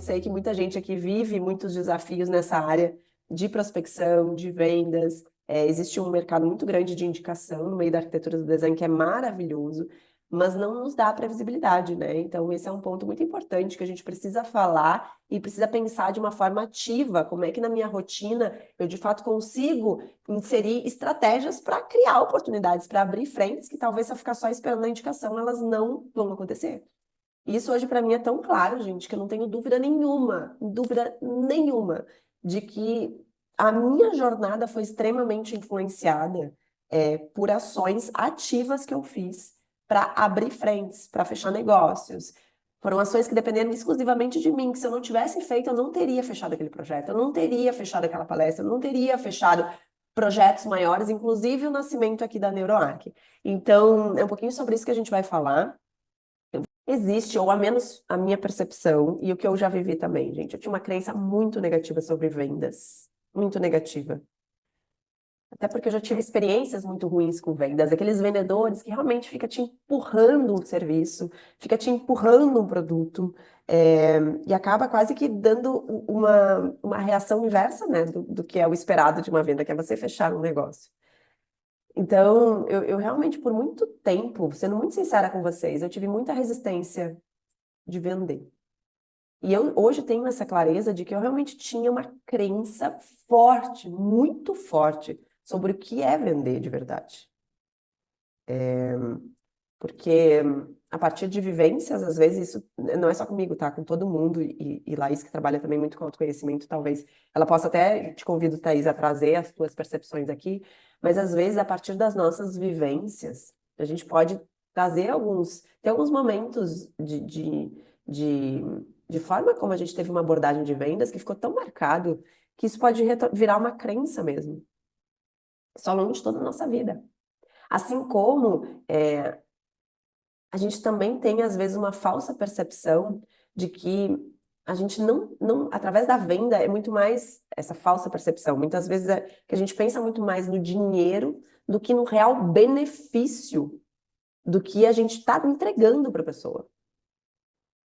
sei que muita gente aqui vive muitos desafios nessa área de prospecção, de vendas. Existe um mercado muito grande de indicação no meio da arquitetura do design que é maravilhoso, mas não nos dá previsibilidade, né? Então, esse é um ponto muito importante que a gente precisa falar e precisa pensar de uma forma ativa. Como é que na minha rotina eu de fato consigo inserir estratégias para criar oportunidades, para abrir frentes que talvez se eu ficar só esperando a indicação, elas não vão acontecer. Isso hoje para mim é tão claro, gente, que eu não tenho dúvida nenhuma, de que a minha jornada foi extremamente influenciada por ações ativas que eu fiz para abrir frentes, para fechar negócios. Foram ações que dependeram exclusivamente de mim, que se eu não tivesse feito, eu não teria fechado aquele projeto, eu não teria fechado aquela palestra, eu não teria fechado projetos maiores, inclusive o nascimento aqui da NeuroArc. Então, é um pouquinho sobre isso que a gente vai falar. Existe, ou a menos a minha percepção, e o que eu já vivi também, gente. Eu tinha uma crença muito negativa sobre vendas. Muito negativa. Até porque eu já tive experiências muito ruins com vendas. Aqueles vendedores que realmente fica te empurrando um serviço, fica te empurrando um produto, e acaba quase que dando uma reação inversa, né, do que é o esperado de uma venda, que é você fechar um negócio. Então, eu realmente, por muito tempo, sendo muito sincera com vocês, eu tive muita resistência de vender. E eu hoje tenho essa clareza de que eu realmente tinha uma crença forte, muito forte, sobre o que é vender de verdade. Porque a partir de vivências, às vezes, isso não é só comigo, tá? Com todo mundo, e Laís, que trabalha também muito com autoconhecimento, talvez ela possa até, te convido, Thaís, a trazer as tuas percepções aqui, mas às vezes, a partir das nossas vivências, a gente pode trazer tem alguns momentos de, de forma como a gente teve uma abordagem de vendas que ficou tão marcado que isso pode virar uma crença mesmo, só ao longo de toda a nossa vida. Assim como a gente também tem, às vezes, uma falsa percepção de que a gente através da venda, é muito mais essa falsa percepção. Muitas vezes é que a gente pensa muito mais no dinheiro do que no real benefício do que a gente está entregando para a pessoa.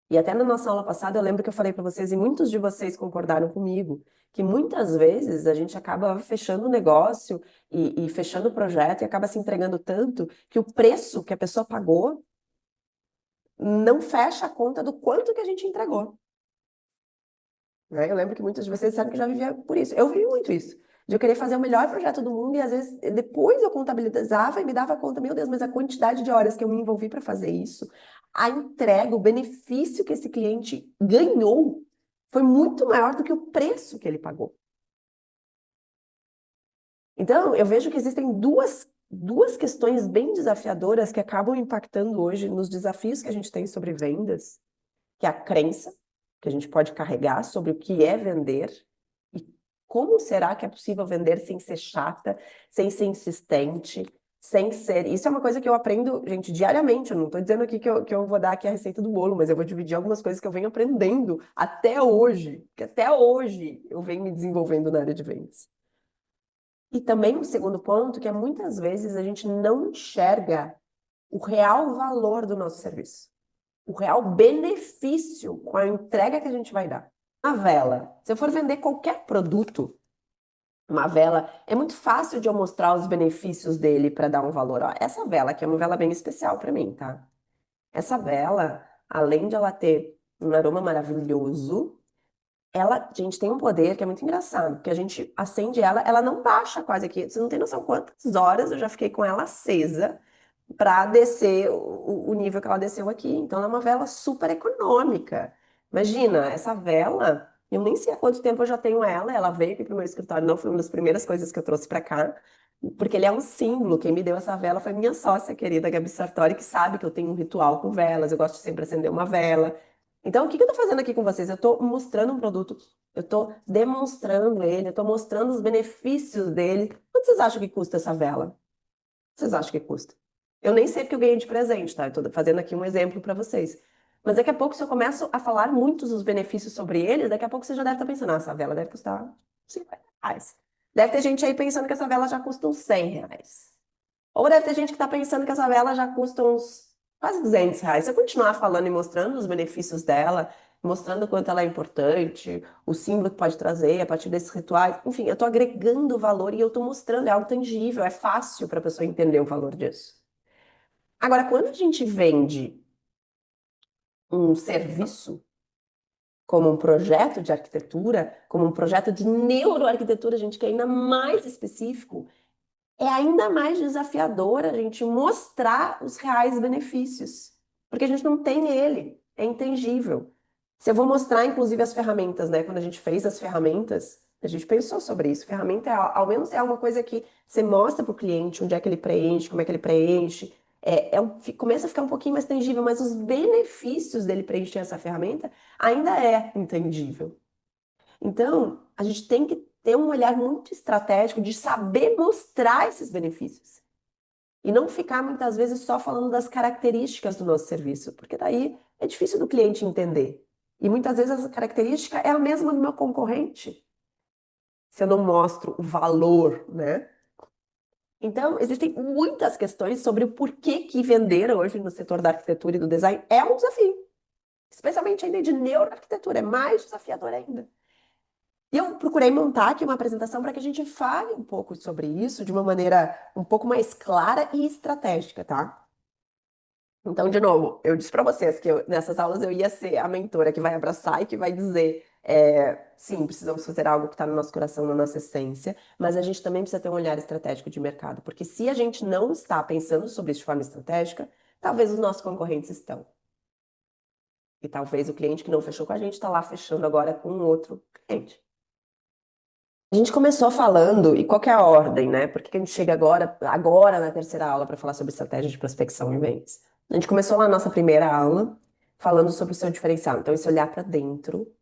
E até na nossa aula passada, eu lembro que eu falei para vocês, e muitos de vocês concordaram comigo, que muitas vezes a gente acaba fechando o negócio e fechando o projeto e acaba se entregando tanto que o preço que a pessoa pagou não fecha a conta do quanto que a gente entregou, né? Eu lembro que muitos de vocês sabem que eu já vivia por isso. Eu vivi muito isso. De eu querer fazer o melhor projeto do mundo e às vezes depois eu contabilizava e me dava conta, meu Deus, mas a quantidade de horas que eu me envolvi para fazer isso, a entrega, o benefício que esse cliente ganhou foi muito maior do que o preço que ele pagou. Então, eu vejo que existem duas questões bem desafiadoras que acabam impactando hoje nos desafios que a gente tem sobre vendas, que é a crença que a gente pode carregar sobre o que é vender e como será que é possível vender sem ser chata, sem ser insistente, sem ser. Isso é uma coisa que eu aprendo, gente, diariamente. Eu não estou dizendo aqui que eu vou dar aqui a receita do bolo, mas eu vou dividir algumas coisas que eu venho aprendendo até hoje, que até hoje eu venho me desenvolvendo na área de vendas. E também um segundo ponto, que é muitas vezes a gente não enxerga o real valor do nosso serviço, o real benefício com a entrega que a gente vai dar. Uma vela, se eu for vender qualquer produto, uma vela, é muito fácil de eu mostrar os benefícios dele para dar um valor. Ó, essa vela aqui é uma vela bem especial para mim, tá? Essa vela, além de ela ter um aroma maravilhoso, ela, gente, tem um poder que é muito engraçado, porque a gente acende ela, ela não baixa quase aqui. Você não tem noção quantas horas eu já fiquei com ela acesa para descer o nível que ela desceu aqui. Então, ela é uma vela super econômica. Imagina, essa vela, eu nem sei há quanto tempo eu já tenho ela. Ela veio aqui para o meu escritório, não foi uma das primeiras coisas que eu trouxe para cá, porque ele é um símbolo. Quem me deu essa vela foi minha sócia querida, Gabi Sartori, que sabe que eu tenho um ritual com velas, eu gosto de sempre acender uma vela. Então, o que que eu estou fazendo aqui com vocês? Eu estou mostrando um produto, eu estou demonstrando ele, eu estou mostrando os benefícios dele. Quanto vocês acham que custa essa vela? Vocês acham que custa? Eu nem sei porque eu ganhei de presente, tá? Eu tô fazendo aqui um exemplo para vocês. Mas daqui a pouco, se eu começo a falar muitos dos benefícios sobre eles, daqui a pouco você já deve estar pensando, ah, essa vela deve custar R$ 50. Deve ter gente aí pensando que essa vela já custa uns R$ 100. Ou deve ter gente que está pensando que essa vela já custa uns quase R$ 200. Se eu continuar falando e mostrando os benefícios dela, mostrando o quanto ela é importante, o símbolo que pode trazer a partir desses rituais. Enfim, eu estou agregando valor e eu estou mostrando, é algo tangível, é fácil para a pessoa entender o valor disso. Agora, quando a gente vende um serviço, como um projeto de arquitetura, como um projeto de neuroarquitetura, gente, que é ainda mais específico, é ainda mais desafiador a gente mostrar os reais benefícios, porque a gente não tem ele, é intangível. Se eu vou mostrar, inclusive, as ferramentas, né? Quando a gente fez as ferramentas, a gente pensou sobre isso. Ferramenta, ao menos, é uma coisa que você mostra para o cliente onde é que ele preenche, como é que ele preenche. Começa a ficar um pouquinho mais tangível, mas os benefícios dele preencher essa ferramenta ainda é intangível. Então, a gente tem que ter um olhar muito estratégico de saber mostrar esses benefícios. E não ficar muitas vezes só falando das características do nosso serviço, porque daí é difícil do cliente entender. E muitas vezes essa característica é a mesma do meu concorrente, se eu não mostro o valor, né? Então, existem muitas questões sobre o porquê que vender hoje no setor da arquitetura e do design é um desafio. Especialmente ainda de neuroarquitetura, é mais desafiador ainda. E eu procurei montar aqui uma apresentação para que a gente fale um pouco sobre isso de uma maneira um pouco mais clara e estratégica, tá? Então, de novo, eu disse para vocês que nessas aulas eu ia ser a mentora que vai abraçar e que vai dizer, sim, precisamos fazer algo que está no nosso coração, na nossa essência, mas a gente também precisa ter um olhar estratégico de mercado, porque se a gente não está pensando sobre isso de forma estratégica, talvez os nossos concorrentes estão. E talvez o cliente que não fechou com a gente está lá fechando agora com um outro cliente. A gente começou falando, e qual que é a ordem, né? Por que que a gente chega agora na terceira aula para falar sobre estratégia de prospecção e vendas? A gente começou lá na nossa primeira aula falando sobre o seu diferencial. Então, esse olhar para dentro,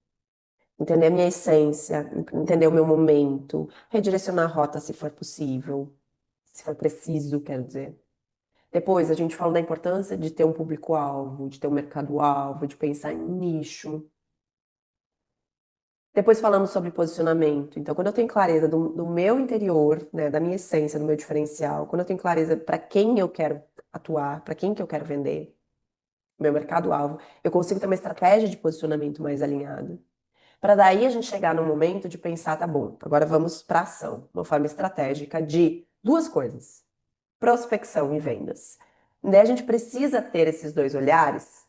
entender a minha essência, entender o meu momento, redirecionar a rota se for possível, se for preciso, quero dizer. Depois, a gente falou da importância de ter um público-alvo, de ter um mercado-alvo, de pensar em nicho. Depois falamos sobre posicionamento. Então, quando eu tenho clareza do meu interior, né, da minha essência, do meu diferencial, quando eu tenho clareza para quem eu quero atuar, para quem que eu quero vender, meu mercado-alvo, eu consigo ter uma estratégia de posicionamento mais alinhada. Para daí a gente chegar no momento de pensar, tá bom, agora vamos para ação, uma forma estratégica de duas coisas: prospecção e vendas. Daí a gente precisa ter esses dois olhares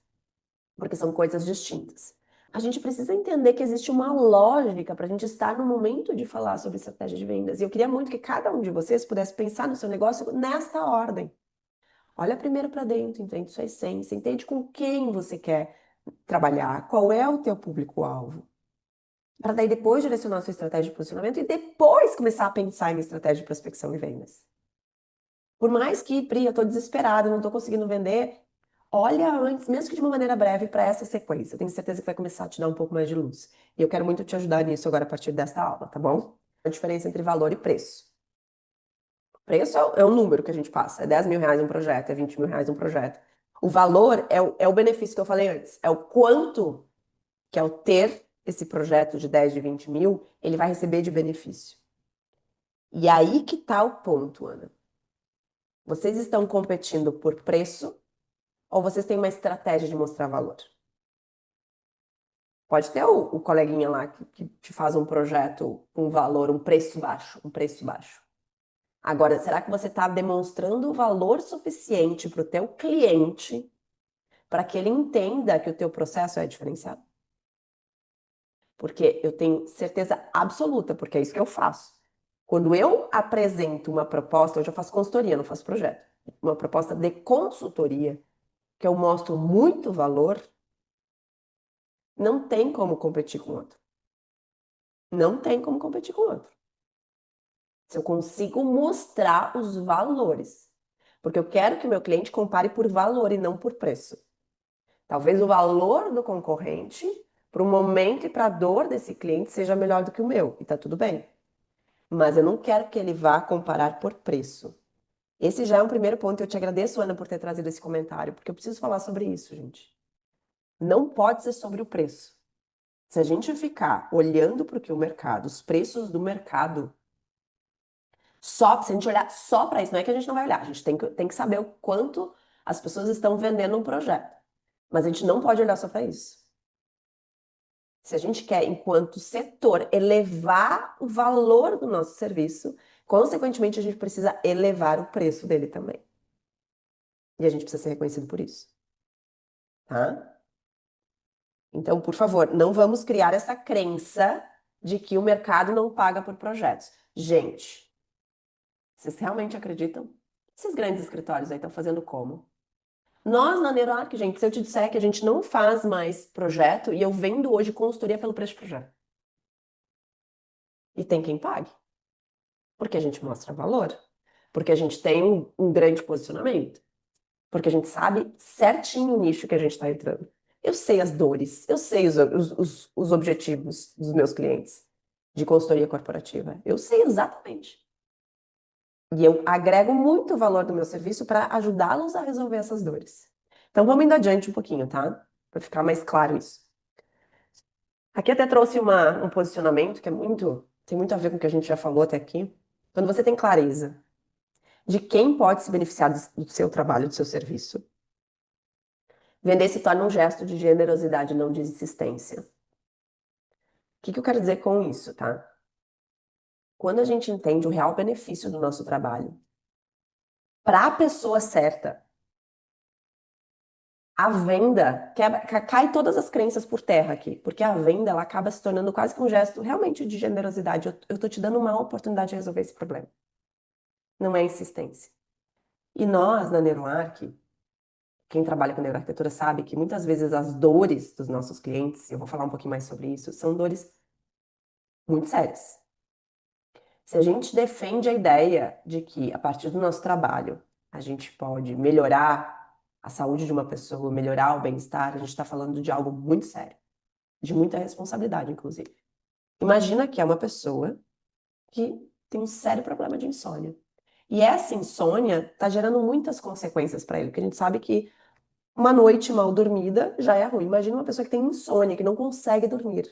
porque são coisas distintas. A gente precisa entender que existe uma lógica para a gente estar no momento de falar sobre estratégia de vendas. E eu queria muito que cada um de vocês pudesse pensar no seu negócio nesta ordem. Olha primeiro para dentro, entende sua essência, entende com quem você quer trabalhar, qual é o teu público-alvo. Para daí depois direcionar a sua estratégia de posicionamento e depois começar a pensar em estratégia de prospecção e vendas. Por mais que, Pri, eu estou desesperada, não estou conseguindo vender, olha antes, mesmo que de uma maneira breve, para essa sequência. Eu tenho certeza que vai começar a te dar um pouco mais de luz. E eu quero muito te ajudar nisso agora a partir dessa aula, tá bom? A diferença entre valor e preço. Preço é o número que a gente passa. É 10 mil reais um projeto, é 20 mil reais um projeto. O valor é o benefício que eu falei antes. É o quanto que ao ter esse projeto de 10, de 20 mil, ele vai receber de benefício. E aí que tá o ponto, Ana. Vocês estão competindo por preço ou vocês têm uma estratégia de mostrar valor? Pode ter o coleguinha lá que te faz um projeto com valor, um preço baixo, um preço baixo. Agora, será que você está demonstrando valor suficiente para o teu cliente para que ele entenda que o teu processo é diferenciado? Porque eu tenho certeza absoluta, porque é isso que eu faço. Quando eu apresento uma proposta, hoje eu faço consultoria, não faço projeto. Uma proposta de consultoria, que eu mostro muito valor, não tem como competir com outro. Não tem como competir com outro. Se eu consigo mostrar os valores. Porque eu quero que o meu cliente compare por valor e não por preço. Talvez o valor do concorrente, para o momento e para a dor desse cliente, seja melhor do que o meu. E tá tudo bem. Mas eu não quero que ele vá comparar por preço. Esse já é um primeiro ponto. Eu te agradeço, Ana, por ter trazido esse comentário, porque eu preciso falar sobre isso, gente. Não pode ser sobre o preço. Se a gente ficar olhando para o que o mercado, os preços do mercado, só, se a gente olhar só para isso, não é que a gente não vai olhar, a gente tem que saber o quanto as pessoas estão vendendo um projeto. Mas a gente não pode olhar só para isso. Se a gente quer, enquanto setor, elevar o valor do nosso serviço, consequentemente, a gente precisa elevar o preço dele também. E a gente precisa ser reconhecido por isso, tá? Então, por favor, não vamos criar essa crença de que o mercado não paga por projetos. Gente, vocês realmente acreditam? Esses grandes escritórios aí estão fazendo como? Nós, na NeuroArc, gente, se eu te disser que a gente não faz mais projeto e eu vendo hoje consultoria pelo preço de projeto. E tem quem pague. Porque a gente mostra valor. Porque a gente tem um grande posicionamento. Porque a gente sabe certinho o nicho que a gente está entrando. Eu sei as dores, eu sei os objetivos dos meus clientes de consultoria corporativa. Eu sei exatamente. E eu agrego muito valor do meu serviço para ajudá-los a resolver essas dores. Então vamos indo adiante um pouquinho, tá? Para ficar mais claro isso. Aqui até trouxe um posicionamento que tem muito a ver com o que a gente já falou até aqui. Quando você tem clareza de quem pode se beneficiar do seu trabalho, do seu serviço, vender se torna um gesto de generosidade, não de insistência. O que que eu quero dizer com isso, tá? Quando a gente entende o real benefício do nosso trabalho, para a pessoa certa, a venda cai todas as crenças por terra aqui, porque a venda ela acaba se tornando quase que um gesto realmente de generosidade. Eu tô te dando uma oportunidade de resolver esse problema. Não é insistência. E nós, na NeuroArc, quem trabalha com neuroarquitetura sabe que muitas vezes as dores dos nossos clientes, eu vou falar um pouquinho mais sobre isso, são dores muito sérias. Se a gente defende a ideia de que, a partir do nosso trabalho, a gente pode melhorar a saúde de uma pessoa, melhorar o bem-estar, a gente está falando de algo muito sério, de muita responsabilidade, inclusive. Imagina que é uma pessoa que tem um sério problema de insônia. E essa insônia está gerando muitas consequências para ele, porque a gente sabe que uma noite mal dormida já é ruim. Imagina uma pessoa que tem insônia, que não consegue dormir.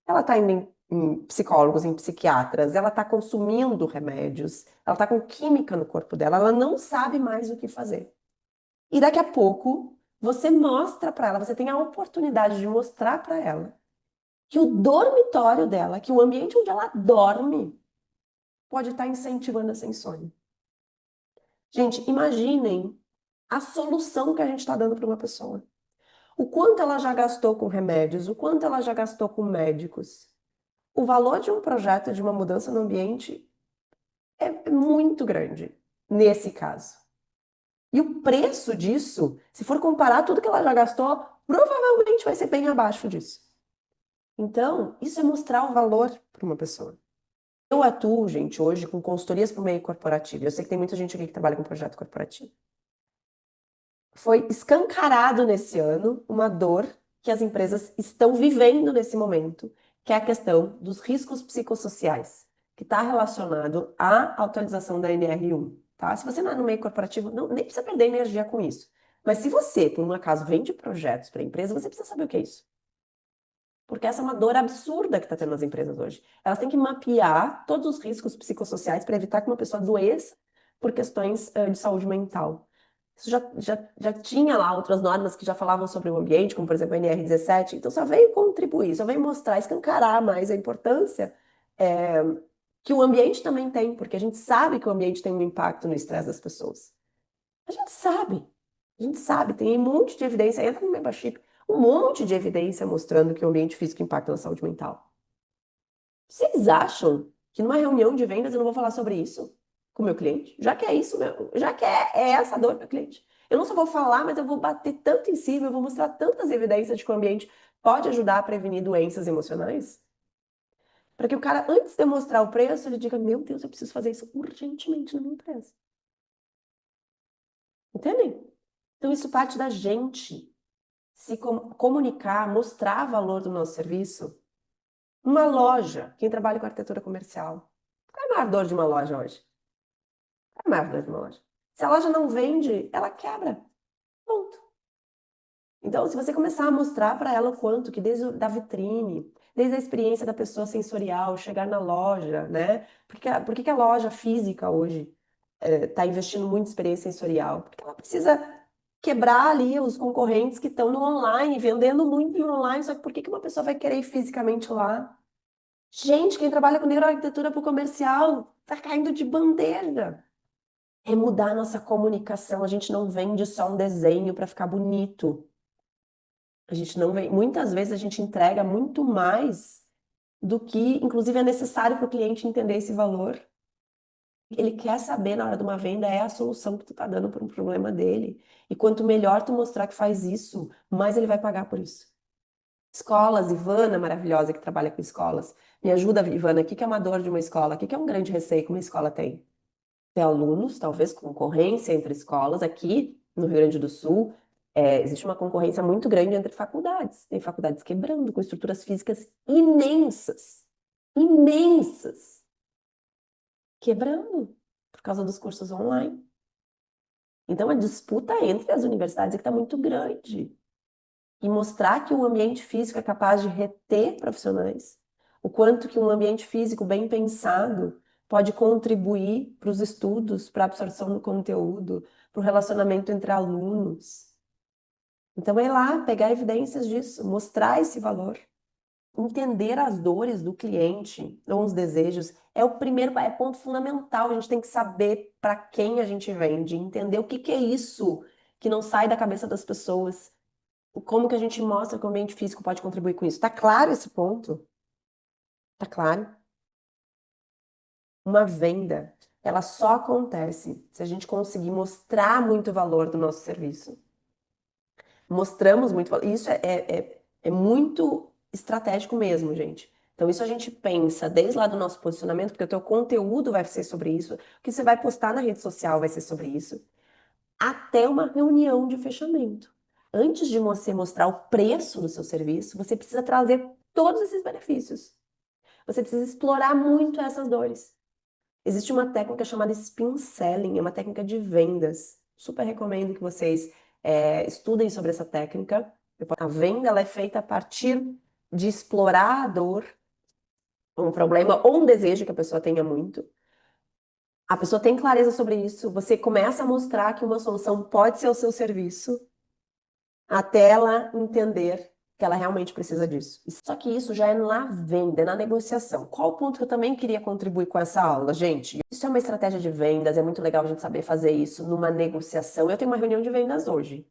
Ela está indo em psicólogos, em psiquiatras, ela está consumindo remédios, ela está com química no corpo dela, ela não sabe mais o que fazer. E daqui a pouco, você mostra para ela, você tem a oportunidade de mostrar para ela que o dormitório dela, que o ambiente onde ela dorme, pode estar incentivando essa insônia. Gente, imaginem a solução que a gente está dando para uma pessoa. O quanto ela já gastou com remédios, o quanto ela já gastou com médicos. O valor de um projeto de uma mudança no ambiente é muito grande nesse caso. E o preço disso, se for comparar tudo que ela já gastou, provavelmente vai ser bem abaixo disso. Então, isso é mostrar o valor para uma pessoa. Eu atuo, gente, hoje com consultorias para o meio corporativo. Eu sei que tem muita gente aqui que trabalha com projeto corporativo. Foi escancarado nesse ano uma dor que as empresas estão vivendo nesse momento, que é a questão dos riscos psicossociais, que está relacionado à atualização da NR1, tá? Se você não é no meio corporativo, nem precisa perder energia com isso. Mas se você, por um acaso, vende projetos para a empresa, você precisa saber o que é isso. Porque essa é uma dor absurda que está tendo nas empresas hoje. Elas têm que mapear todos os riscos psicossociais para evitar que uma pessoa adoeça por questões, de saúde mental. Isso já tinha lá outras normas que já falavam sobre o ambiente, como por exemplo a NR17, então só veio contribuir, só veio mostrar, escancarar mais a importância é, que o ambiente também tem, porque a gente sabe que o ambiente tem um impacto no estresse das pessoas. A gente sabe, tem um monte de evidência, entra no membership, um monte de evidência mostrando que o ambiente físico impacta na saúde mental. Vocês acham que numa reunião de vendas eu não vou falar sobre isso com o meu cliente? Já que é isso, já que é essa a dor do meu cliente. Eu não só vou falar, mas eu vou bater tanto em cima, eu vou mostrar tantas evidências de que o ambiente pode ajudar a prevenir doenças emocionais, para que o cara, antes de mostrar o preço, ele diga: Meu Deus, eu preciso fazer isso urgentemente na minha empresa. Entendem? Então, isso parte da gente se comunicar, mostrar valor do nosso serviço. Uma loja, quem trabalha com arquitetura comercial, qual é a maior dor de uma loja hoje? É a maior dor de uma loja. Se a loja não vende, ela quebra. Ponto. Então, se você começar a mostrar para ela o quanto que desde da vitrine, desde a experiência da pessoa sensorial, chegar na loja, né? Por que que a loja física hoje está investindo muito em experiência sensorial? Porque ela precisa quebrar ali os concorrentes que estão no online, vendendo muito em online, só que por que que uma pessoa vai querer ir fisicamente lá? Gente, quem trabalha com neuroarquitetura para o comercial tá caindo de bandeja. É mudar a nossa comunicação. A gente não vende só um desenho para ficar bonito. A gente não vem, muitas vezes a gente entrega muito mais do que, inclusive, é necessário para o cliente entender esse valor. Ele quer saber na hora de uma venda é a solução que tu tá dando para um problema dele. E quanto melhor tu mostrar que faz isso, mais ele vai pagar por isso. Escolas, Ivana, maravilhosa, que trabalha com escolas. Me ajuda, Ivana, o que que é uma dor de uma escola? O que que é um grande receio que uma escola tem? Ter alunos, talvez concorrência entre escolas. Aqui no Rio Grande do Sul, existe uma concorrência muito grande entre faculdades. Tem faculdades quebrando, com estruturas físicas imensas, imensas, quebrando por causa dos cursos online. Então, a disputa entre as universidades é que está muito grande. E mostrar que um ambiente físico é capaz de reter profissionais, o quanto que um ambiente físico bem pensado pode contribuir para os estudos, para a absorção do conteúdo, para o relacionamento entre alunos. Então, é ir lá, pegar evidências disso, mostrar esse valor. Entender as dores do cliente, ou os desejos, é o primeiro, é ponto fundamental. A gente tem que saber para quem a gente vende, entender o que que é isso que não sai da cabeça das pessoas, como que a gente mostra que o ambiente físico pode contribuir com isso. Tá claro esse ponto? Tá claro? Uma venda, ela só acontece se a gente conseguir mostrar muito valor do nosso serviço. Mostramos muito valor. Isso é muito estratégico mesmo, gente. Então, isso a gente pensa desde lá do nosso posicionamento, porque o teu conteúdo vai ser sobre isso, o que você vai postar na rede social vai ser sobre isso, até uma reunião de fechamento. Antes de você mostrar o preço do seu serviço, você precisa trazer todos esses benefícios. Você precisa explorar muito essas dores. Existe uma técnica chamada spin selling, é uma técnica de vendas. Super recomendo que vocês estudem sobre essa técnica. A venda ela é feita a partir de explorar a dor, um problema ou um desejo que a pessoa tenha muito. A pessoa tem clareza sobre isso, você começa a mostrar que uma solução pode ser o seu serviço, até ela entender que ela realmente precisa disso. Só que isso já é na venda, é na negociação. Qual o ponto que eu também queria contribuir com essa aula, gente? Isso é uma estratégia de vendas, é muito legal a gente saber fazer isso numa negociação. Eu tenho uma reunião de vendas hoje.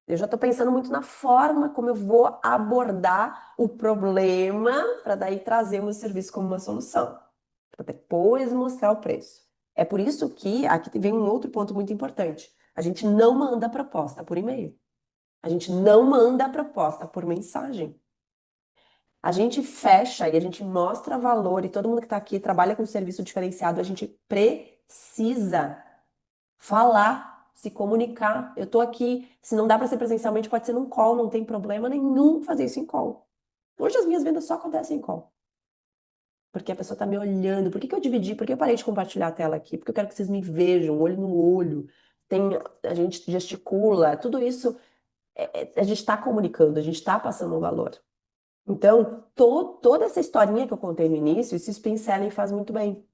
Eu já estou pensando muito na forma como eu vou abordar o problema para daí trazer o meu serviço como uma solução, para depois mostrar o preço. É por isso que aqui vem um outro ponto muito importante. A gente não manda a proposta por e-mail. A gente não manda a proposta por mensagem. A gente fecha e a gente mostra valor, e todo mundo que está aqui trabalha com serviço diferenciado, a gente precisa falar, se comunicar. Eu estou aqui, se não dá para ser presencialmente, pode ser num call, não tem problema nenhum fazer isso em call. Hoje as minhas vendas só acontecem em call. Porque a pessoa está me olhando. Por que que eu dividi? Por que eu parei de compartilhar a tela aqui? Porque eu quero que vocês me vejam, olho no olho. Tem, a gente gesticula, tudo isso a gente está comunicando, a gente está passando um valor. Então, toda essa historinha que eu contei no início, esse Spin Selling faz muito bem.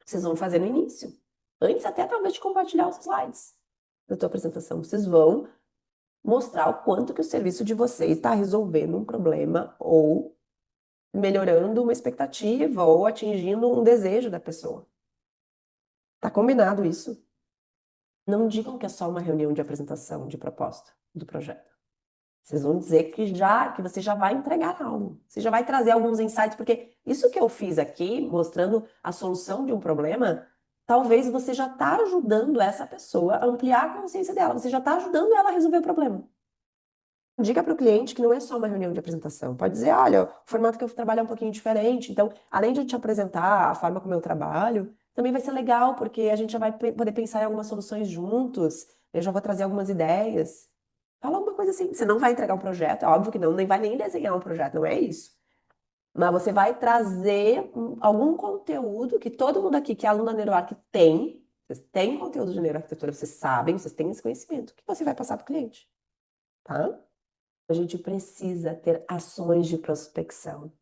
Vocês vão fazer no início. Antes até talvez de compartilhar os slides da tua apresentação. Vocês vão mostrar o quanto que o serviço de vocês está resolvendo um problema ou melhorando uma expectativa ou atingindo um desejo da pessoa. Tá combinado isso? Não digam que é só uma reunião de apresentação de proposta do projeto. Vocês vão dizer que você já vai entregar algo, você já vai trazer alguns insights, porque isso que eu fiz aqui, mostrando a solução de um problema, talvez você já está ajudando essa pessoa a ampliar a consciência dela, você já está ajudando ela a resolver o problema. Diga para o cliente que não é só uma reunião de apresentação. Pode dizer, olha, o formato que eu trabalho é um pouquinho diferente, então, além de eu te apresentar a forma como eu trabalho, também vai ser legal, porque a gente já vai poder pensar em algumas soluções juntos, eu já vou trazer algumas ideias. Fala alguma coisa assim. Você não vai entregar um projeto, é óbvio que não, nem vai nem desenhar um projeto, não é isso. Mas você vai trazer algum conteúdo que todo mundo aqui que é aluno da NeuroArc tem, vocês têm conteúdo de neuroarquitetura, vocês sabem, vocês têm esse conhecimento, que você vai passar para o cliente, tá? A gente precisa ter ações de prospecção,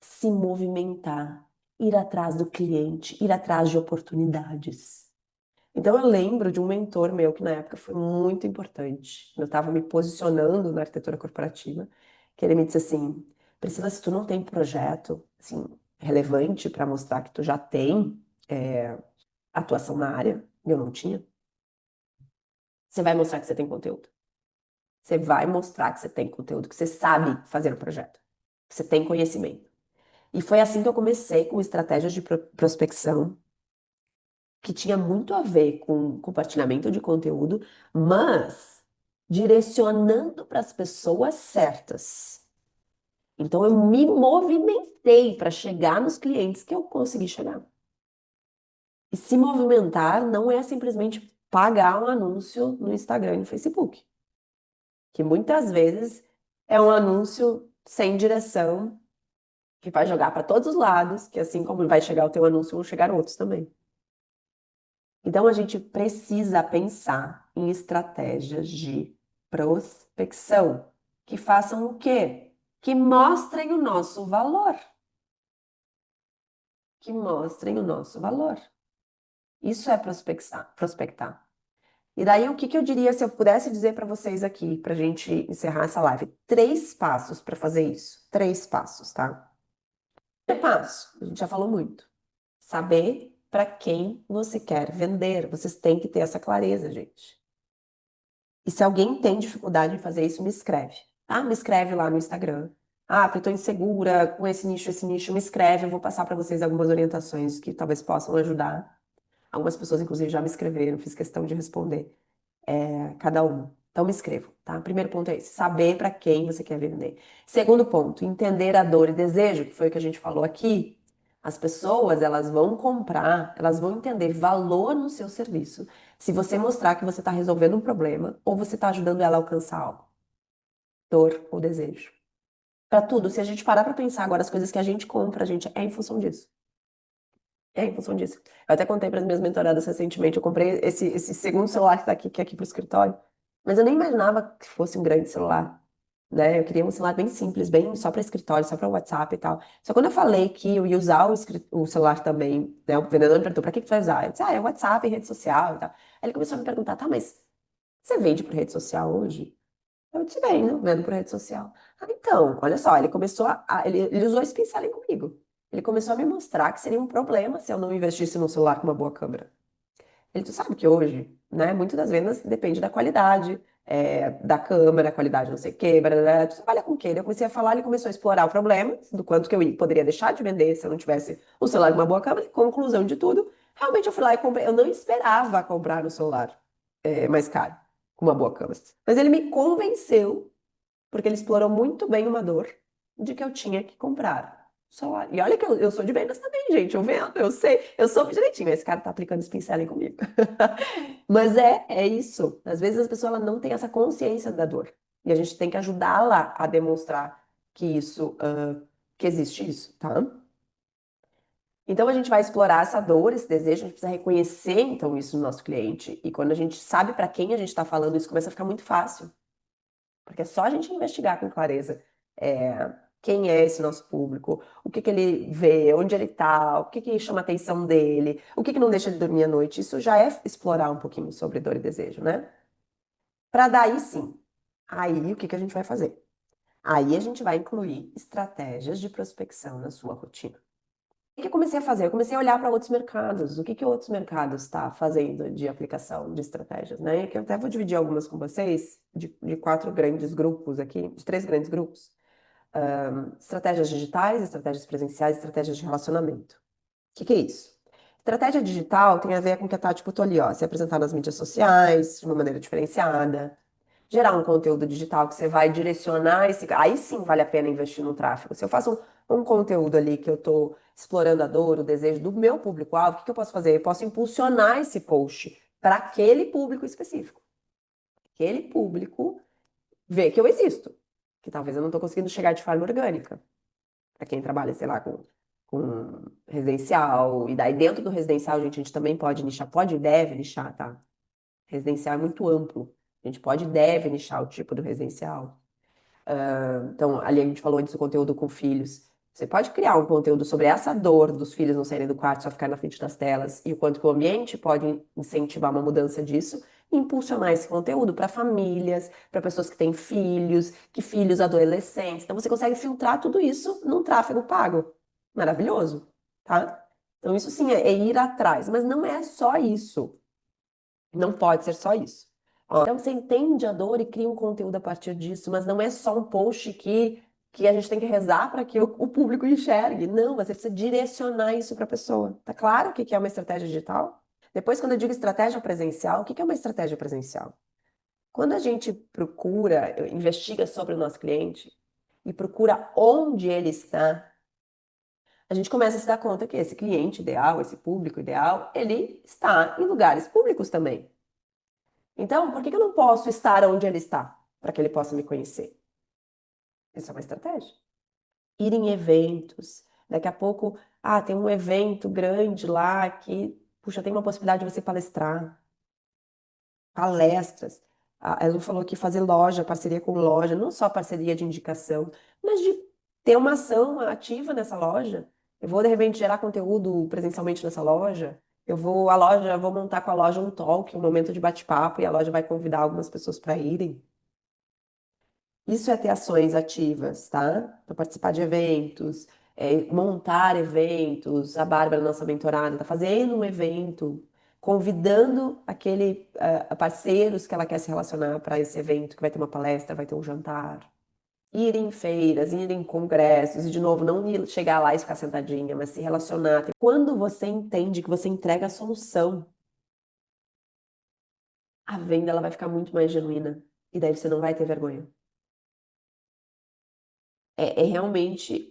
se movimentar, ir atrás do cliente, ir atrás de oportunidades. Então eu lembro de um mentor meu que na época foi muito importante. Eu estava me posicionando na arquitetura corporativa, que ele me disse assim: Priscila, se tu não tem projeto assim, relevante para mostrar que tu já tem atuação na área, eu não tinha, você vai mostrar que você tem conteúdo. Você vai mostrar que você tem conteúdo, que você sabe fazer o projeto, que você tem conhecimento. E foi assim que eu comecei com estratégias de prospecção, que tinha muito a ver com compartilhamento de conteúdo, mas direcionando para as pessoas certas. Então eu me movimentei para chegar nos clientes que eu consegui chegar. E se movimentar não é simplesmente pagar um anúncio no Instagram e no Facebook, que muitas vezes é um anúncio sem direção, que vai jogar para todos os lados, que assim como vai chegar o teu anúncio, vão chegar outros também. Então, a gente precisa pensar em estratégias de prospecção que façam o quê? Que mostrem o nosso valor. Que mostrem o nosso valor. Isso é prospectar, prospectar. E daí, o que que eu diria se eu pudesse dizer para vocês aqui, para a gente encerrar essa live? Três passos para fazer isso. Três passos, tá? Primeiro passo, a gente já falou muito. Saber para quem você quer vender. Vocês têm que ter essa clareza, gente. E se alguém tem dificuldade em fazer isso, me escreve. Tá? Me escreve lá no Instagram. Ah, porque eu tô insegura com esse nicho, me escreve. Eu vou passar para vocês algumas orientações que talvez possam ajudar. Algumas pessoas, inclusive, já me escreveram, fiz questão de responder cada uma. Então, me escrevam, tá? Primeiro ponto é esse, saber para quem você quer vender. Segundo ponto, entender a dor e desejo, que foi o que a gente falou aqui. As pessoas, elas vão comprar, elas vão entender valor no seu serviço se você mostrar que você está resolvendo um problema ou você está ajudando ela a alcançar algo. Dor ou desejo. Para tudo, se a gente parar para pensar agora, as coisas que a gente compra, a gente é em função disso. É em função disso. Eu até contei para as minhas mentoradas recentemente, eu comprei esse segundo celular que está aqui, que é aqui para o escritório, mas eu nem imaginava que fosse um grande celular, né? Eu queria um celular bem simples, bem só para escritório, só para WhatsApp e tal. Só quando eu falei que eu ia usar o celular também, né? O vendedor me perguntou, para que que tu vai usar? Eu disse, é WhatsApp e rede social e tal. Aí ele começou a me perguntar, tá, mas você vende por rede social hoje? Eu disse, bem, não vendo por rede social. Ah, então, olha só, ele começou ele usou esse pinceling comigo. Ele começou a me mostrar que seria um problema se eu não investisse num celular com uma boa câmera. Ele, tu sabe que hoje, né, muitas das vendas depende da qualidade, da câmera, qualidade não sei o quê, blá, blá, blá. Tu trabalha com o quê? Daí eu comecei a falar, ele começou a explorar o problema, do quanto que poderia deixar de vender se eu não tivesse um celular com uma boa câmera. Conclusão de tudo, realmente eu fui lá e comprei. Eu não esperava comprar um celular mais caro, com uma boa câmera. Mas ele me convenceu porque ele explorou muito bem uma dor de que eu tinha que comprar celular. E olha que eu sou de vendas também, gente, eu vendo, eu sei, eu soube direitinho, esse cara tá aplicando esse pincel aí comigo. Mas é isso. Às vezes as pessoas ela não têm essa consciência da dor. E a gente tem que ajudá-la a demonstrar que isso, que existe isso, tá? Então a gente vai explorar essa dor, esse desejo, a gente precisa reconhecer então isso no nosso cliente. E quando a gente sabe para quem a gente está falando, isso começa a ficar muito fácil. Porque é só a gente investigar com clareza quem é esse nosso público, o que que ele vê, onde ele está, o que que chama a atenção dele, o que que não deixa ele dormir à noite. Isso já é explorar um pouquinho sobre dor e desejo, né? Para daí sim, aí o que que a gente vai fazer? Aí a gente vai incluir estratégias de prospecção na sua rotina. O que eu comecei a fazer? Eu comecei a olhar para outros mercados. O que que outros mercados está fazendo de aplicação de estratégias, né? Que eu até vou dividir algumas com vocês, de quatro grandes grupos aqui, de três grandes grupos. Estratégias digitais, estratégias presenciais, estratégias de relacionamento. O que que é isso? Estratégia digital tem a ver com o que a Tati botou ali, ó, se apresentar nas mídias sociais de uma maneira diferenciada, gerar um conteúdo digital que você vai direcionar esse. Aí sim vale a pena investir no tráfego. Se eu faço um conteúdo ali que eu estou explorando a dor, o desejo do meu público-alvo, o que que eu posso fazer? Eu posso impulsionar esse post para aquele público específico. Aquele público vê que eu existo, que talvez eu não estou conseguindo chegar de forma orgânica. Para quem trabalha, sei lá, com residencial, e daí dentro do residencial, gente, a gente também pode nichar, pode e deve nichar, tá? Residencial é muito amplo. A gente pode e deve nichar o tipo do residencial. Então, ali a gente falou antes do conteúdo com filhos. Você pode criar um conteúdo sobre essa dor dos filhos não saírem do quarto, só ficar na frente das telas, e o quanto que o ambiente pode incentivar uma mudança disso, e impulsionar esse conteúdo para famílias, para pessoas que têm filhos, que filhos adolescentes. Então você consegue filtrar tudo isso num tráfego pago. Maravilhoso, tá? Então isso sim é ir atrás, mas não é só isso. Não pode ser só isso. Ó, então você entende a dor e cria um conteúdo a partir disso, mas não é só um post que a gente tem que rezar para que o público enxergue. Não, você precisa direcionar isso para a pessoa. Tá claro o que que é uma estratégia digital? Depois, quando eu digo estratégia presencial, o que que é uma estratégia presencial? Quando a gente procura, investiga sobre o nosso cliente e procura onde ele está, a gente começa a se dar conta que esse cliente ideal, esse público ideal, ele está em lugares públicos também. Então, por que que eu não posso estar onde ele está? Para que ele possa me conhecer. Isso é uma estratégia. Ir em eventos. Daqui a pouco, tem um evento grande lá que, puxa, tem uma possibilidade de você palestrar. Palestras. A Elu falou que fazer loja, parceria com loja, não só parceria de indicação, mas de ter uma ação ativa nessa loja. Eu vou, de repente, gerar conteúdo presencialmente nessa loja. Vou montar com a loja um talk, um momento de bate-papo, e a loja vai convidar algumas pessoas para irem. Isso é ter ações ativas, tá? Para participar de eventos, montar eventos. A Bárbara, nossa mentorada, está fazendo um evento, convidando parceiros que ela quer se relacionar para esse evento, que vai ter uma palestra, vai ter um jantar. Ir em feiras, ir em congressos, e de novo, não chegar lá e ficar sentadinha, mas se relacionar. Quando você entende que você entrega a solução, a venda ela vai ficar muito mais genuína. E daí você não vai ter vergonha. É realmente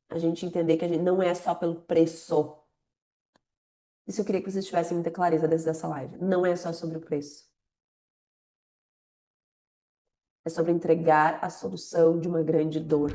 a gente entender que a gente não é só pelo preço. Isso eu queria que vocês tivessem muita clareza dessa live. Não é só sobre o preço. É sobre entregar a solução de uma grande dor.